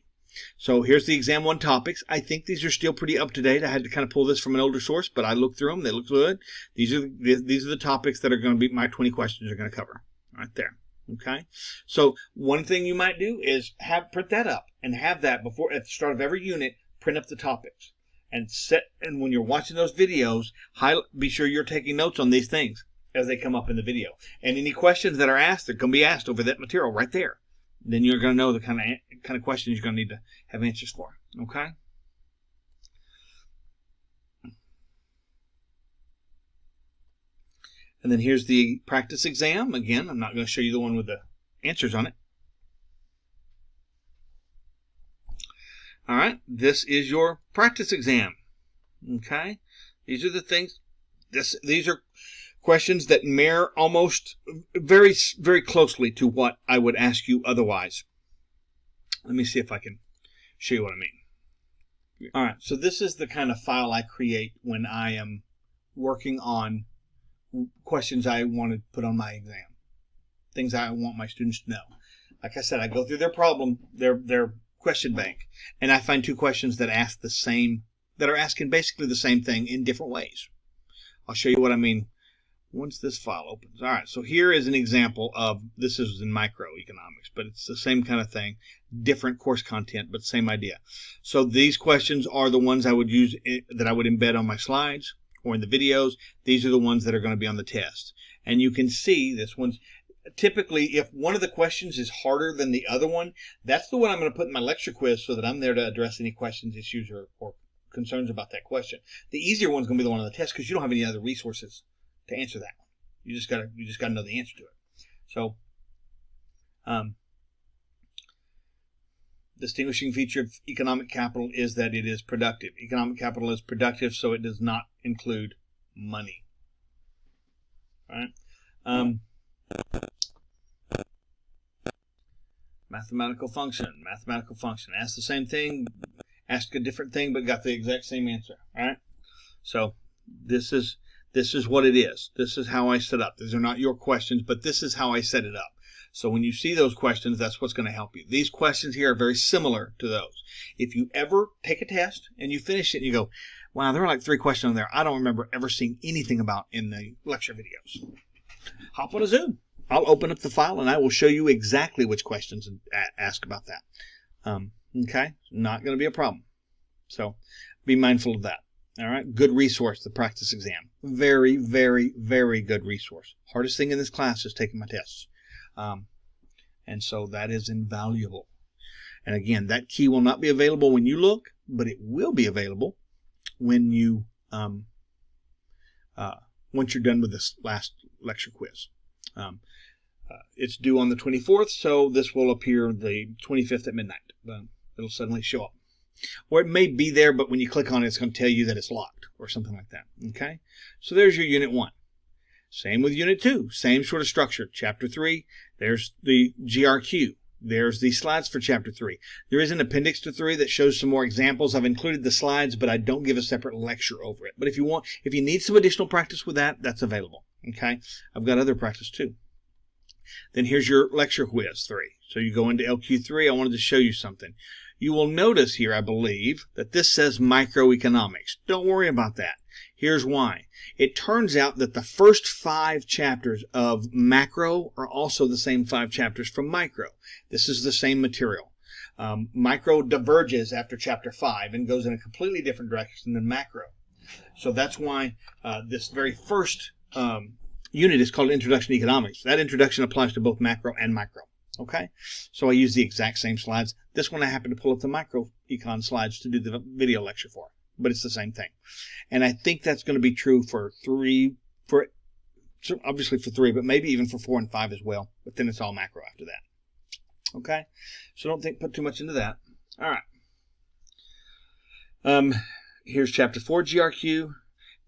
So here's the Exam 1 topics. I think these are still pretty up to date. I had to kind of pull this from an older source, but I looked through them. They look good. These are the topics that are going to be my 20 questions are going to cover right there. Okay, so one thing you might do is print that up and have that before at the start of every unit. Print up the topics and when you're watching those videos, be sure you're taking notes on these things as they come up in the video. And any questions that are asked, they're going to be asked over that material right there. Then you're going to know the kind of questions you're going to need to have answers for. Okay. And then here's the practice exam. Again, I'm not going to show you the one with the answers on it. All right, this is your practice exam. Okay, these are the things. These are questions that mirror almost very, very closely to what I would ask you otherwise. Let me see if I can show you what I mean. All right, so this is the kind of file I create when I am working on questions I want to put on my exam, things I want my students to know. Like I said, I go through their problem, their question bank, and I find 2 questions that are asking basically the same thing in different ways. I'll show you what I mean once this file opens. All right, so here is an example of, this is in microeconomics, but it's the same kind of thing, different course content, but same idea. So these questions are the ones I would use, that I would embed on my slides or in the videos. These are the ones that are going to be on the test. And you can see this one's, typically if one of the questions is harder than the other one, that's the one I'm going to put in my lecture quiz so that I'm there to address any questions, issues, or concerns about that question. The easier one's going to be the one on the test because you don't have any other resources to answer that one. You just got to know the answer to it. So, distinguishing feature of economic capital is that it is productive. Economic capital is productive, so it does not include money. All right. Mathematical function. Ask the same thing, ask a different thing, but got the exact same answer. All right. So this is what it is. This is how I set up. These are not your questions, but this is how I set it up. So when you see those questions, that's what's going to help you. These questions here are very similar to those. If you ever take a test and you finish it and you go, wow, there are like 3 questions on there I don't remember ever seeing anything about in the lecture videos, hop on a Zoom. I'll open up the file and I will show you exactly which questions ask about that. Okay, not going to be a problem. So be mindful of that. All right, good resource, the practice exam. Very, very, very good resource. Hardest thing in this class is taking my tests. And so that is invaluable. And again, that key will not be available when you look, but it will be available when you once you're done with this last lecture quiz. It's due on the 24th, so this will appear the 25th at midnight. It'll suddenly show up. Or it may be there, but when you click on it, it's going to tell you that it's locked or something like that. Okay? So there's your Unit 1. Same with Unit 2. Same sort of structure. Chapter 3, there's the GRQ. There's the slides for Chapter 3. There is an appendix to 3 that shows some more examples. I've included the slides, but I don't give a separate lecture over it. But if you need some additional practice with that, that's available. Okay? I've got other practice too. Then here's your lecture quiz 3. So you go into LQ3. I wanted to show you something. You will notice here, I believe, that this says microeconomics. Don't worry about that. Here's why. It turns out that the first 5 chapters of macro are also the same 5 chapters from micro. This is the same material. Micro diverges after chapter 5 and goes in a completely different direction than macro. So that's why this very first unit is called Introduction to Economics. That introduction applies to both macro and micro. Okay, so I use the exact same slides. This one I happen to pull up the micro econ slides to do the video lecture for, but it's the same thing. And I think that's going to be true for 3, obviously for 3, but maybe even for 4 and 5 as well. But then it's all macro after that. Okay, so don't put too much into that. All right. Here's Chapter 4 GRQ.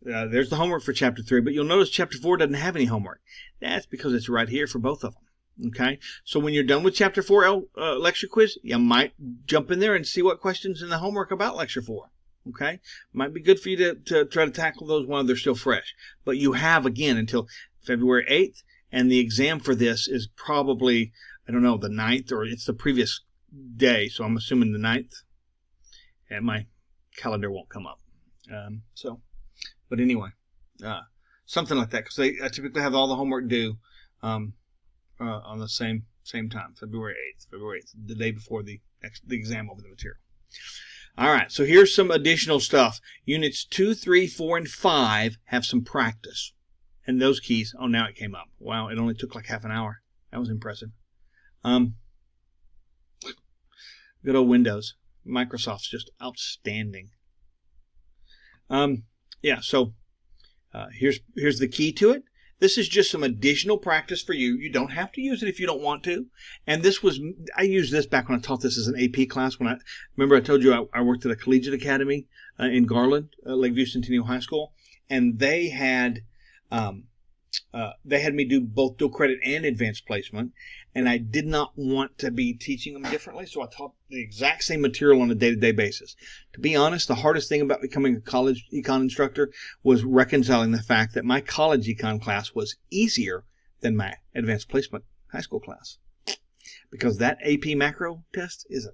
There's the homework for Chapter 3, but you'll notice Chapter 4 doesn't have any homework. That's because it's right here for both of them. Okay, so when you're done with Chapter 4 lecture quiz, you might jump in there and see what questions in the homework about Lecture 4. Okay, might be good for you to try to tackle those while they're still fresh. But you have, again, until February 8th, and the exam for this is probably, I don't know, the 9th, or it's the previous day, so I'm assuming the 9th, and my calendar won't come up. But anyway, something like that, because I typically have all the homework due on the same time, February 8th, the day before the exam over the material. All right, so here's some additional stuff. Units 2, 3, 4, and 5 have some practice. And those keys, oh, now it came up. Wow, it only took like half an hour. That was impressive. Good old Windows. Microsoft's just outstanding. Yeah, so here's the key to it. This is just some additional practice for you. You don't have to use it if you don't want to. And I used this back when I taught this as an AP class. Remember I told you I worked at a collegiate academy in Garland, Lakeview Centennial High School, and they had me do both dual credit and advanced placement, and I did not want to be teaching them differently, so I taught the exact same material on a day-to-day basis. To be honest, the hardest thing about becoming a college econ instructor was reconciling the fact that my college econ class was easier than my advanced placement high school class, because that AP macro test is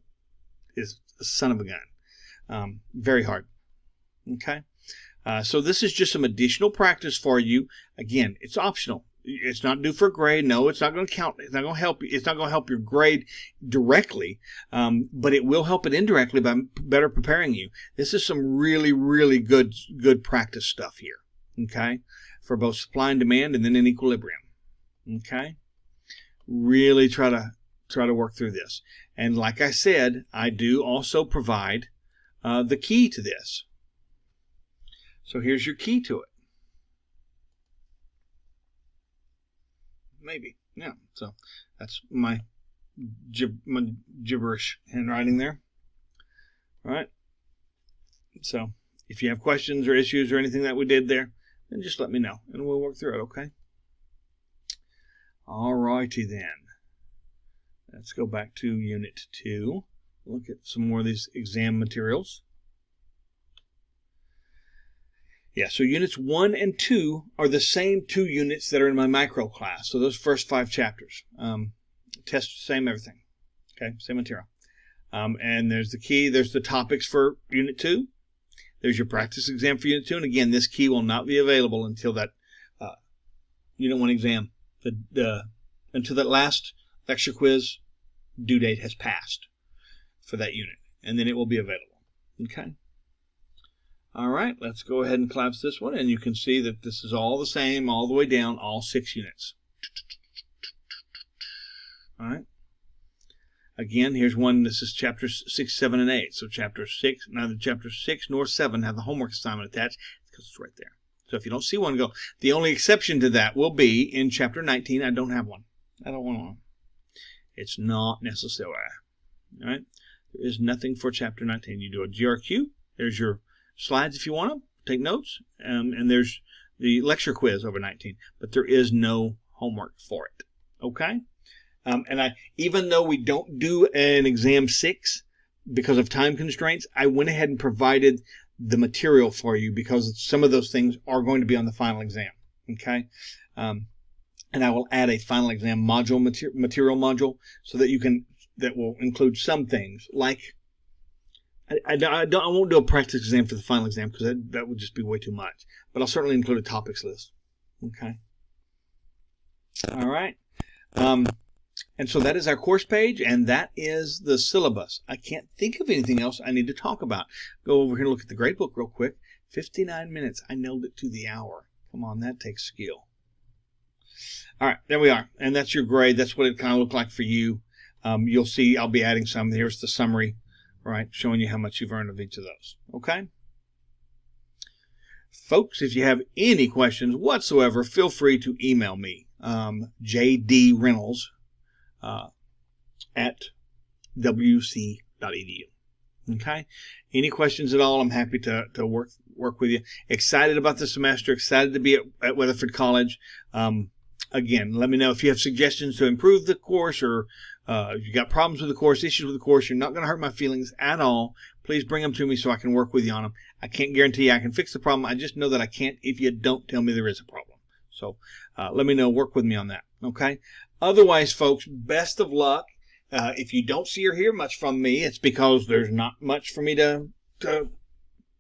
a son of a gun. Very hard. Okay. So this is just some additional practice for you. Again, it's optional. It's not due for a grade. No, it's not going to count. It's not going to help you. It's not going to help your grade directly, but it will help it indirectly by better preparing you. This is some really, really good practice stuff here. Okay, for both supply and demand, and then in equilibrium. Okay, really try to work through this. And like I said, I do also provide the key to this. So here's your key to it. Maybe. Yeah. So that's my gibberish handwriting there. All right. So if you have questions or issues or anything that we did there, then just let me know and we'll work through it, okay? All righty then. Let's go back to Unit 2. Look at some more of these exam materials. Yeah, so Units 1 and 2 are the same 2 units that are in my micro class. So those first 5 chapters. Test, same everything. Okay, same material. And there's the key. There's the topics for Unit 2. There's your practice exam for Unit 2. And again, this key will not be available until that Unit 1 exam, the until that last lecture quiz due date has passed for that unit, and then it will be available. Okay. All right, let's go ahead and collapse this one, and you can see that this is all the same all the way down, all 6 units. All right. Again, here's one. This is chapters 6, 7, and 8. So chapter 6, neither chapter 6 nor 7 have the homework assignment attached because it's right there. So if you don't see one, go. The only exception to that will be in chapter 19. I don't have one. I don't want one. It's not necessary. All right. There is nothing for chapter 19. You do a GRQ. There's your slides if you want them. Take notes. And there's the lecture quiz over 19. But there is no homework for it. Okay? And even though we don't do an exam 6 because of time constraints, I went ahead and provided the material for you because some of those things are going to be on the final exam. Okay? And I will add a final exam module, material module, so that that will include some things like I won't do a practice exam for the final exam because that would just be way too much. But I'll certainly include a topics list. Okay. All right. And so that is our course page, and that is the syllabus. I can't think of anything else I need to talk about. Go over here and look at the gradebook real quick. 59 minutes. I nailed it to the hour. Come on, that takes skill. All right, there we are. And that's your grade. That's what it kind of looked like for you. You'll see I'll be adding some. Here's the summary, right, showing you how much you've earned of each of those. Okay? Folks, if you have any questions whatsoever, feel free to email me, jdreynolds at wc.edu. Okay? Any questions at all, I'm happy to work with you. Excited about the semester, excited to be at Weatherford College. Again, let me know if you have suggestions to improve the course or if you got problems with the course, issues with the course. You're not going to hurt my feelings at all. Please bring them to me so I can work with you on them. I can't guarantee I can fix the problem. I just know that I can't if you don't tell me there is a problem. So let me know. Work with me on that. Okay? Otherwise, folks, best of luck. If you don't see or hear much from me, it's because there's not much for me to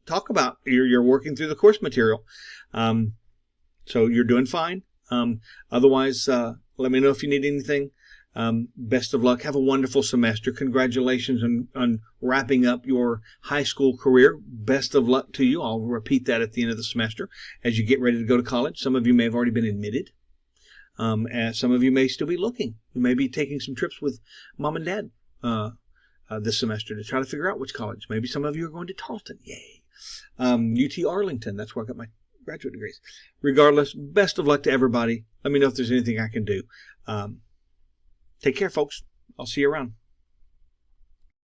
talk about. You're working through the course material. So you're doing fine. Otherwise, let me know if you need anything. Best of luck. Have a wonderful semester. Congratulations on wrapping up your high school career. Best of luck to you. I'll repeat that at the end of the semester as you get ready to go to college. Some of you may have already been admitted. And some of you may still be looking. You may be taking some trips with mom and dad this semester to try to figure out which college. Maybe some of you are going to Tarleton. Yay. UT Arlington. That's where I got my graduate degrees. Regardless, best of luck to everybody. Let me know if there's anything I can do. Take care, folks. I'll see you around.